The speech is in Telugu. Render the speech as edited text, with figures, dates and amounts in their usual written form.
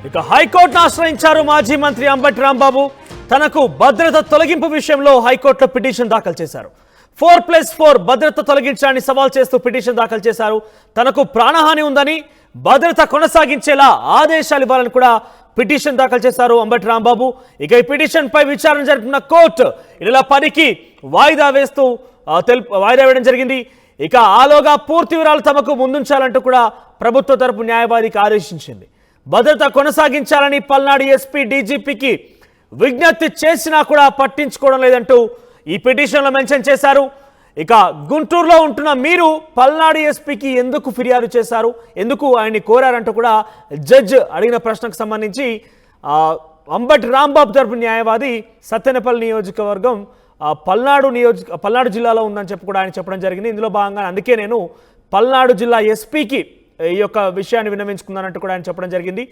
ఇక హైకోర్టును ఆశ్రయించారు మాజీ మంత్రి అంబటి రాంబాబు. తనకు భద్రత తొలగింపు విషయంలో హైకోర్టులో పిటిషన్ దాఖలు చేశారు. 4+4 భద్రత తొలగించాలని సవాల్ చేస్తూ పిటిషన్ దాఖలు చేశారు. తనకు ప్రాణహాని ఉందని, భద్రత కొనసాగించేలా ఆదేశాలు ఇవ్వాలని కూడా పిటిషన్ దాఖలు చేశారు అంబటి రాంబాబు. ఇక ఈ పిటిషన్ పై విచారణ జరుపుతున్న కోర్టు ఇలా 10కి వాయిదా వేయడం జరిగింది. ఇక ఆలోగా పూర్తి వివరాలు తమకు ముందుంచాలంటూ కూడా ప్రభుత్వ తరపు న్యాయవాదికి ఆదేశించింది. భద్రత కొనసాగించాలని పల్నాడు ఎస్పీ డీజీపీకి విజ్ఞప్తి చేసినా కూడా పట్టించుకోవడం లేదంటూ ఈ పిటిషన్లో మెన్షన్ చేశారు. ఇక గుంటూరులో ఉంటున్న మీరు పల్నాడు ఎస్పీకి ఎందుకు ఫిర్యాదు చేశారు, ఎందుకు ఆయన్ని కోరారంటూ కూడా జడ్జ్ అడిగిన ప్రశ్నకు సంబంధించి అంబటి రాంబాబు తరపు న్యాయవాది సత్తెనపల్లి నియోజకవర్గం పల్నాడు జిల్లాలో ఉందని చెప్పి కూడా ఆయన చెప్పడం జరిగింది. ఇందులో భాగంగా అందుకే నేను పల్నాడు జిల్లా ఎస్పీకి ఈ యొక్క విషయాన్ని విన్నవించుకున్నానంటూ కూడా ఆయన చెప్పడం జరిగింది.